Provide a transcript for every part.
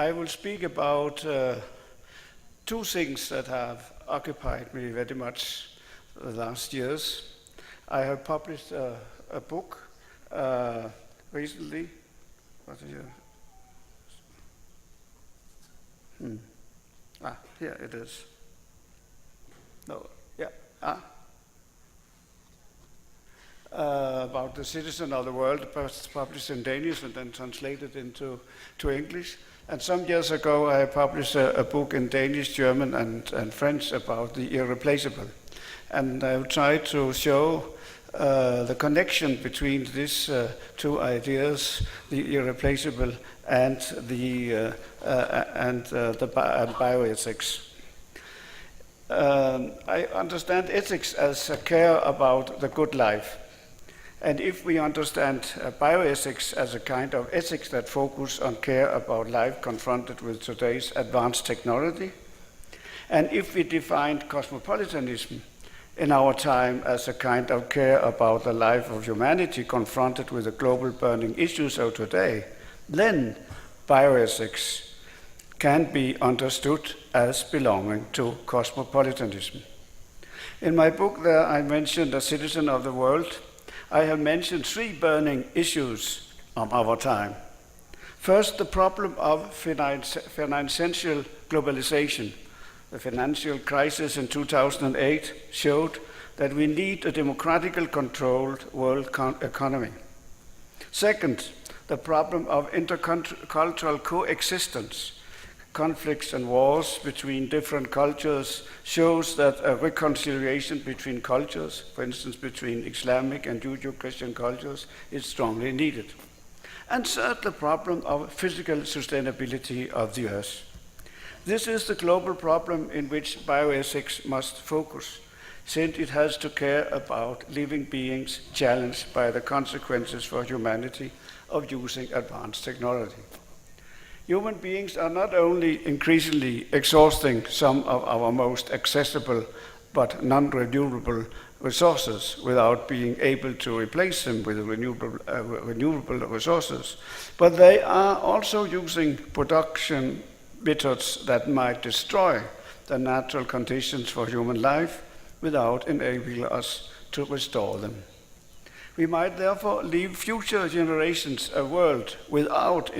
I will speak about two things that have occupied me very much the last years. I have published a book recently. What is it? Here it is. No, yeah. About the citizen of the world, first published in Danish and then translated into English. And some years ago, I published a book in Danish, German, and French about the irreplaceable. And I tried to show the connection between these two ideas, the irreplaceable and the bioethics. I understand ethics as a care about the good life. And if we understand bioethics as a kind of ethics that focus on care about life confronted with today's advanced technology, and if we define cosmopolitanism in our time as a kind of care about the life of humanity confronted with the global burning issues of today, then bioethics can be understood as belonging to cosmopolitanism. In my book there, I mentioned a citizen of the world. I have mentioned three burning issues of our time. First, the problem of financial globalization. The financial crisis in 2008 showed that we need a democratically controlled world economy. Second, the problem of intercultural coexistence. Conflicts and wars between different cultures shows that a reconciliation between cultures, for instance between Islamic and Judeo-Christian cultures, is strongly needed. And third, the problem of physical sustainability of the earth. This is the global problem in which bioethics must focus, since it has to care about living beings challenged by the consequences for humanity of using advanced technology. Human beings are not only increasingly exhausting some of our most accessible but non-renewable resources without being able to replace them with renewable resources, but they are also using production methods that might destroy the natural conditions for human life without enabling us to restore them. We might therefore leave future generations a world without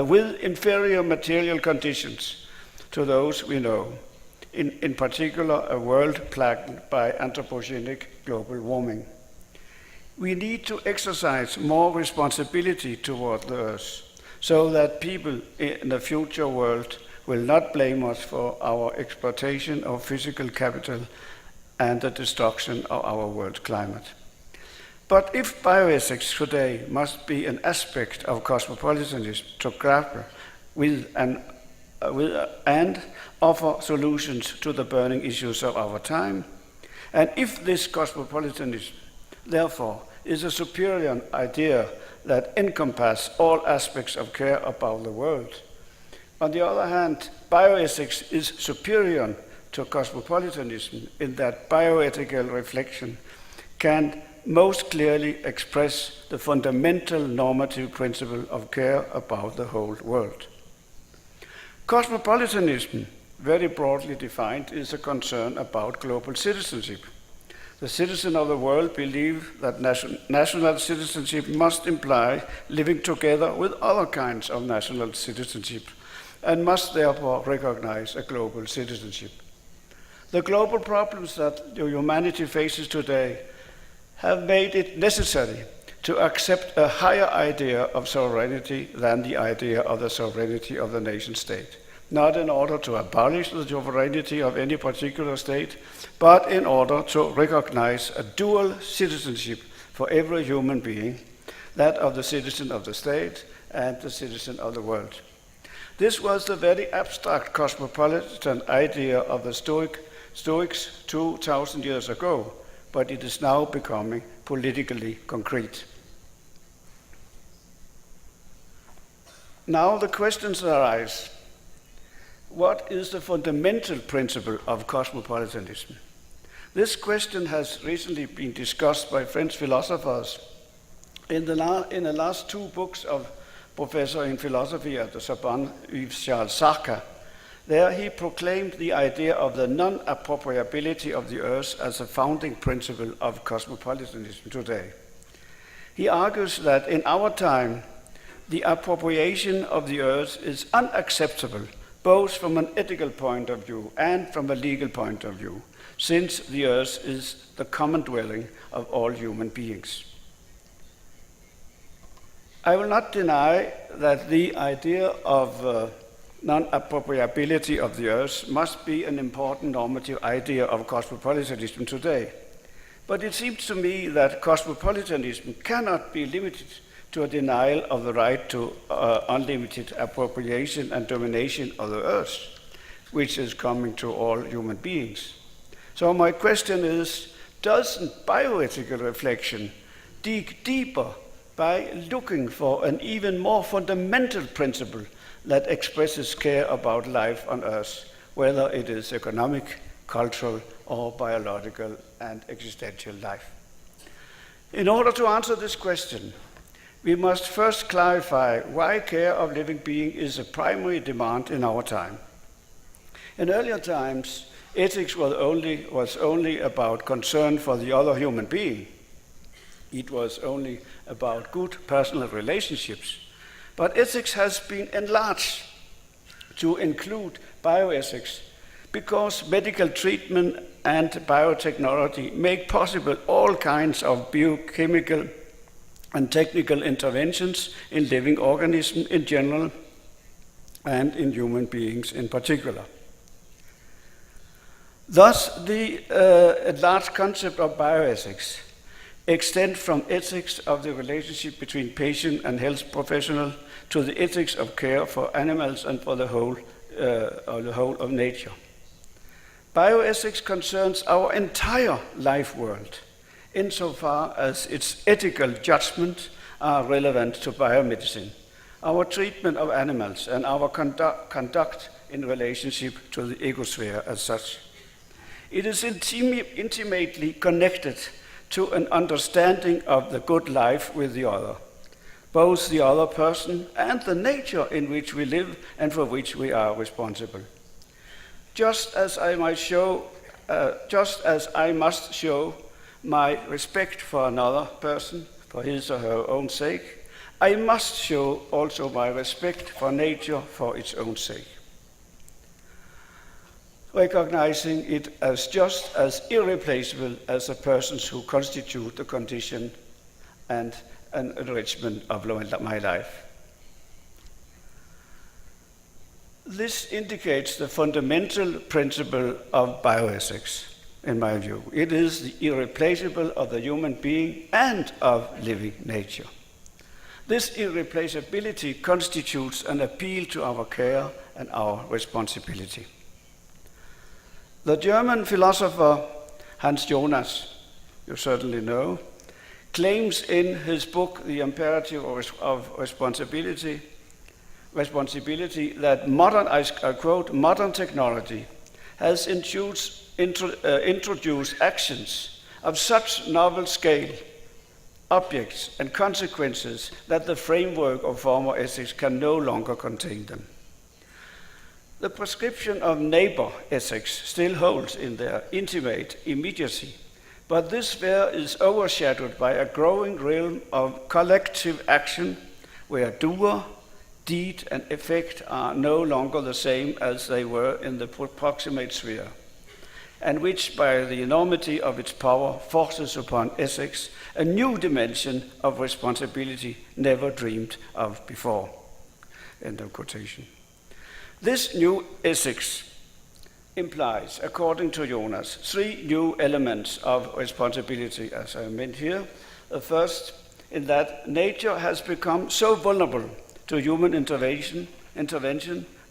with inferior material conditions to those we know. In particular, a world plagued by anthropogenic global warming. We need to exercise more responsibility toward the earth, so that people in the future world will not blame us for our exploitation of physical capital and the destruction of our world climate. But if bioethics today must be an aspect of cosmopolitanism to grapple with and offer solutions to the burning issues of our time, and if this cosmopolitanism, therefore, is a superior idea that encompasses all aspects of care about the world, on the other hand, bioethics is superior to cosmopolitanism in that bioethical reflection can most clearly express the fundamental normative principle of care about the whole world. Cosmopolitanism, very broadly defined, is a concern about global citizenship. The citizen of the world believes that national citizenship must imply living together with other kinds of national citizenship and must therefore recognize a global citizenship. The global problems that humanity faces today have made it necessary to accept a higher idea of sovereignty than the idea of the sovereignty of the nation state, not in order to abolish the sovereignty of any particular state, but in order to recognize a dual citizenship for every human being, that of the citizen of the state and the citizen of the world. This was the very abstract cosmopolitan idea of the Stoics 2,000 years ago, but it is now becoming politically concrete. Now the questions arise. What is the fundamental principle of cosmopolitanism? This question has recently been discussed by French philosophers In the last two books of professor in philosophy at the Sorbonne, Yves-Charles Sarka, there he proclaimed the idea of the non-appropriability of the earth as a founding principle of cosmopolitanism today. He argues that in our time, the appropriation of the earth is unacceptable, both from an ethical point of view and from a legal point of view, since the earth is the common dwelling of all human beings. I will not deny that the idea of non-appropriability of the earth must be an important normative idea of cosmopolitanism today. But it seems to me that cosmopolitanism cannot be limited to a denial of the right to unlimited appropriation and domination of the earth, which is coming to all human beings. So my question is, doesn't bioethical reflection dig deeper by looking for an even more fundamental principle that expresses care about life on Earth, whether it is economic, cultural, or biological and existential life? In order to answer this question, we must first clarify why care of living being is a primary demand in our time. In earlier times, ethics was only about concern for the other human being. It was only about good personal relationships. But ethics has been enlarged to include bioethics because medical treatment and biotechnology make possible all kinds of biochemical and technical interventions in living organisms in general and in human beings in particular. Thus, the enlarged concept of bioethics extend from ethics of the relationship between patient and health professional to the ethics of care for animals and for the whole of nature. Bioethics concerns our entire life world, insofar as its ethical judgments are relevant to biomedicine, our treatment of animals, and our conduct in relationship to the ecosphere as such. It is intimately connected to an understanding of the good life with the other, both the other person and the nature in which we live and for which we are responsible. Just as I must show my respect for another person for his or her own sake, I must show also my respect for nature for its own sake, recognizing it as just as irreplaceable as the persons who constitute the condition and an enrichment of my life. This indicates the fundamental principle of bioethics, in my view. It is the irreplaceable of the human being and of living nature. This irreplaceability constitutes an appeal to our care and our responsibility. The German philosopher Hans Jonas, you certainly know, claims in his book, The Imperative of Responsibility, that modern technology has introduced actions of such novel scale, objects, and consequences that the framework of former ethics can no longer contain them. The prescription of neighbor ethics still holds in their intimate immediacy, but this sphere is overshadowed by a growing realm of collective action where doer, deed, and effect are no longer the same as they were in the proximate sphere, and which, by the enormity of its power, forces upon ethics a new dimension of responsibility never dreamed of before. End of quotation. This new ethics implies, according to Jonas, three new elements of responsibility, as I meant here. The first, in that nature has become so vulnerable to human intervention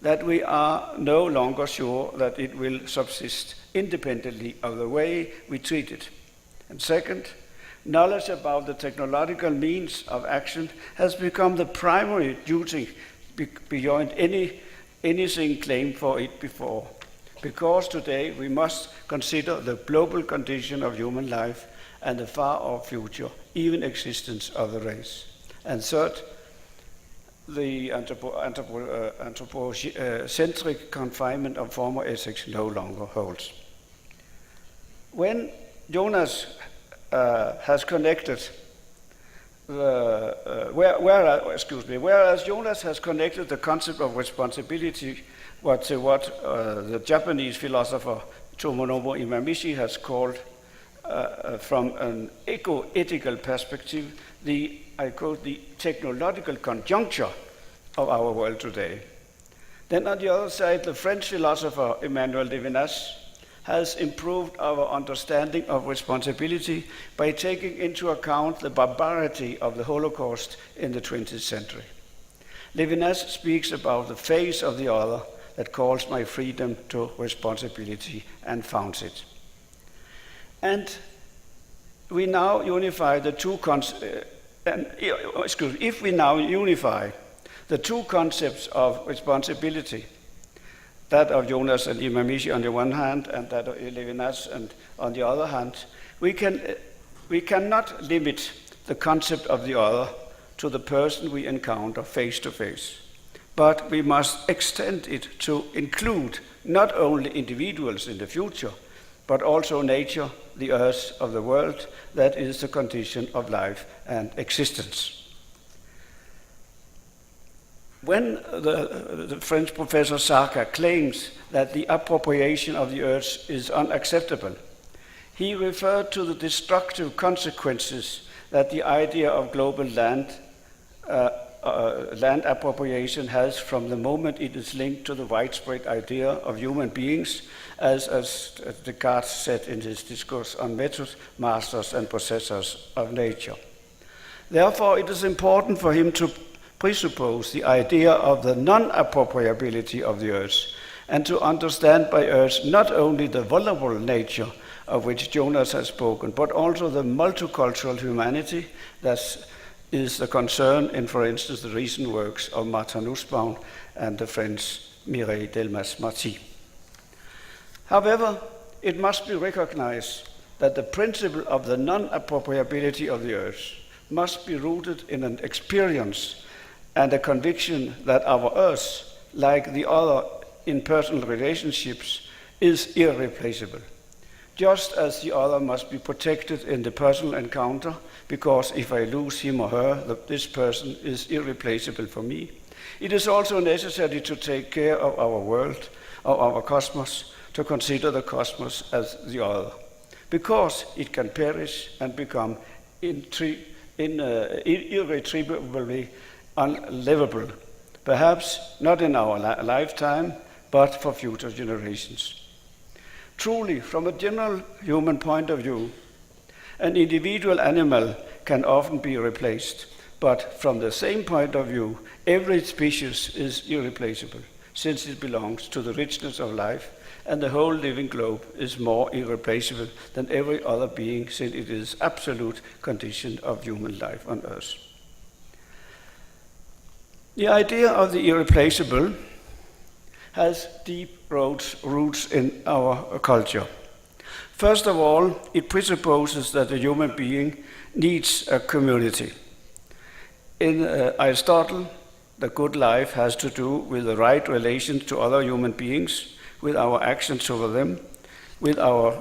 that we are no longer sure that it will subsist independently of the way we treat it. And second, knowledge about the technological means of action has become the primary duty beyond anything claimed for it before, because today we must consider the global condition of human life and the far-off future, even existence of the race. And third, the anthropocentric confinement of former ethics no longer holds. When Jonas has connected whereas Jonas has connected the concept of responsibility, what the Japanese philosopher Tomonobu Imamishi has called, from an eco-ethical perspective, I quote, the technological conjuncture of our world today. Then on the other side, the French philosopher Emmanuel Levinas has improved our understanding of responsibility by taking into account the barbarity of the Holocaust in the 20th century. Levinas speaks about the face of the other that calls my freedom to responsibility and founds it. And we now unify the two if we now unify the two concepts of responsibility, that of Jonas and Imamishi on the one hand, and that of Levinas and on the other hand, we cannot limit the concept of the other to the person we encounter face to face, but we must extend it to include not only individuals in the future, but also nature, the earth of the world, that is the condition of life and existence. When the French professor Sarka claims that the appropriation of the earth is unacceptable, he referred to the destructive consequences that the idea of global land appropriation has from the moment it is linked to the widespread idea of human beings, as Descartes said in his discourse on method, masters and possessors of nature. Therefore, it is important for him to presuppose the idea of the non-appropriability of the earth, and to understand by earth not only the vulnerable nature of which Jonas has spoken, but also the multicultural humanity that is the concern in, for instance, the recent works of Martin Nussbaum and the French Mireille Delmas-Marty. However, it must be recognized that the principle of the non-appropriability of the earth must be rooted in an experience and a conviction that our earth, like the other in personal relationships, is irreplaceable. Just as the other must be protected in the personal encounter, because if I lose him or her, this person is irreplaceable for me. It is also necessary to take care of our world, of our cosmos, to consider the cosmos as the other, because it can perish and become irretrievably unlivable, perhaps not in our lifetime, but for future generations. Truly, from a general human point of view, an individual animal can often be replaced, but from the same point of view, every species is irreplaceable, since it belongs to the richness of life, and the whole living globe is more irreplaceable than every other being, since it is absolute condition of human life on earth. The idea of the irreplaceable has deep roots in our culture. First of all, it presupposes that a human being needs a community. In Aristotle, the good life has to do with the right relations to other human beings, with our actions over them, with our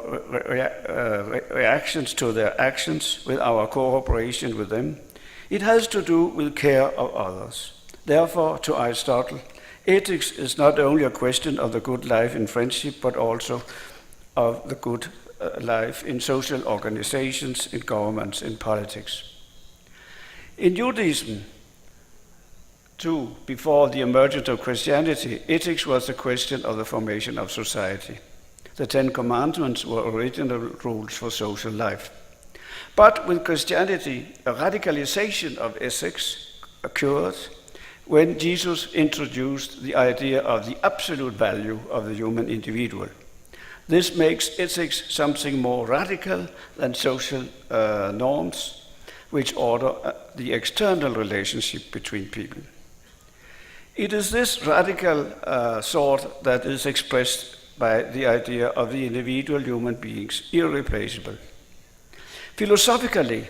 reactions to their actions, with our cooperation with them. It has to do with care of others. Therefore, to Aristotle, ethics is not only a question of the good life in friendship, but also of the good life in social organizations, in governments, in politics. In Judaism, too, before the emergence of Christianity, ethics was the question of the formation of society. The Ten Commandments were original rules for social life. But with Christianity, a radicalization of ethics occurred when Jesus introduced the idea of the absolute value of the human individual. This makes ethics something more radical than social norms, which order the external relationship between people. It is this radical thought that is expressed by the idea of the individual human beings irreplaceable. Philosophically,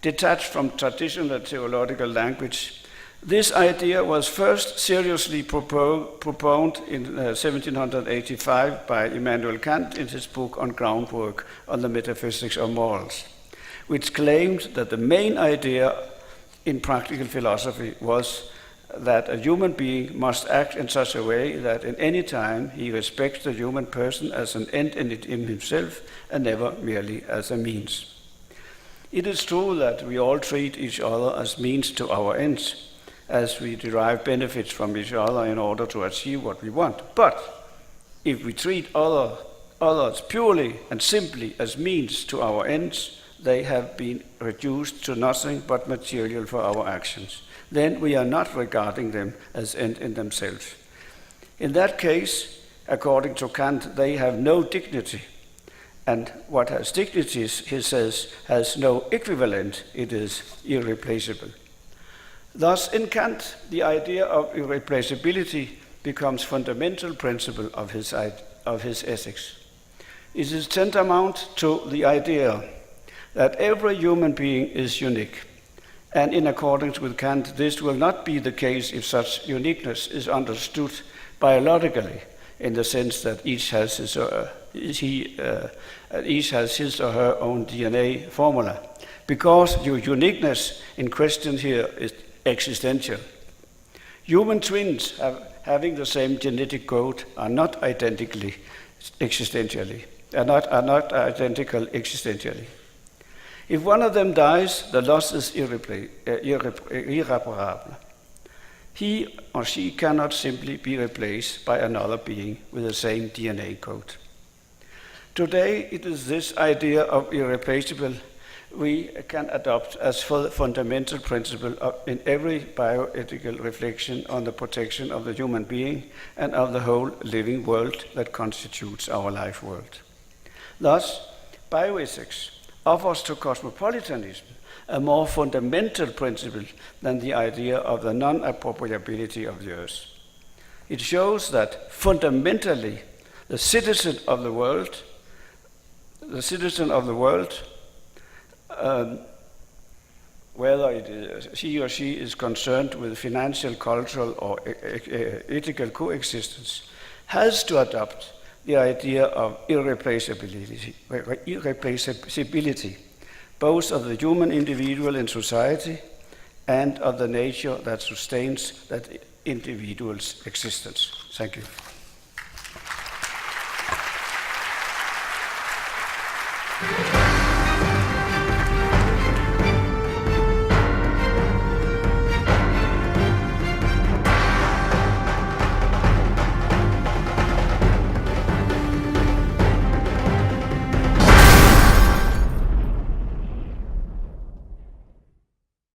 detached from traditional theological language, this idea was first seriously propounded in 1785 by Immanuel Kant in his book On Groundwork on the Metaphysics of Morals, which claimed that the main idea in practical philosophy was that a human being must act in such a way that in any time he respects the human person as an end in himself and never merely as a means. It is true that we all treat each other as means to our ends, as we derive benefits from each other in order to achieve what we want. But if we treat others purely and simply as means to our ends, they have been reduced to nothing but material for our actions. Then we are not regarding them as end in themselves. In that case, according to Kant, they have no dignity. And what has dignity, he says, has no equivalent. It is irreplaceable. Thus, in Kant, the idea of irreplaceability becomes fundamental principle of his ethics. It is tantamount to the idea that every human being is unique. And in accordance with Kant, this will not be the case if such uniqueness is understood biologically, in the sense that each has his or her own DNA formula, because your uniqueness in question here is existential. Human twins having the same genetic code are not identical existentially. If one of them dies, the loss is irreparable. He or she cannot simply be replaced by another being with the same DNA code. Today, it is this idea of irreplaceable we can adopt as fundamental principle in every bioethical reflection on the protection of the human being and of the whole living world that constitutes our life world. Thus, bioethics offers to cosmopolitanism a more fundamental principle than the idea of the non-appropriability of the earth. It shows that fundamentally the citizen of the world, whether he or she is concerned with financial, cultural, or ethical coexistence, has to adopt the idea of irreplaceability, both of the human individual in society and of the nature that sustains that individual's existence. Thank you.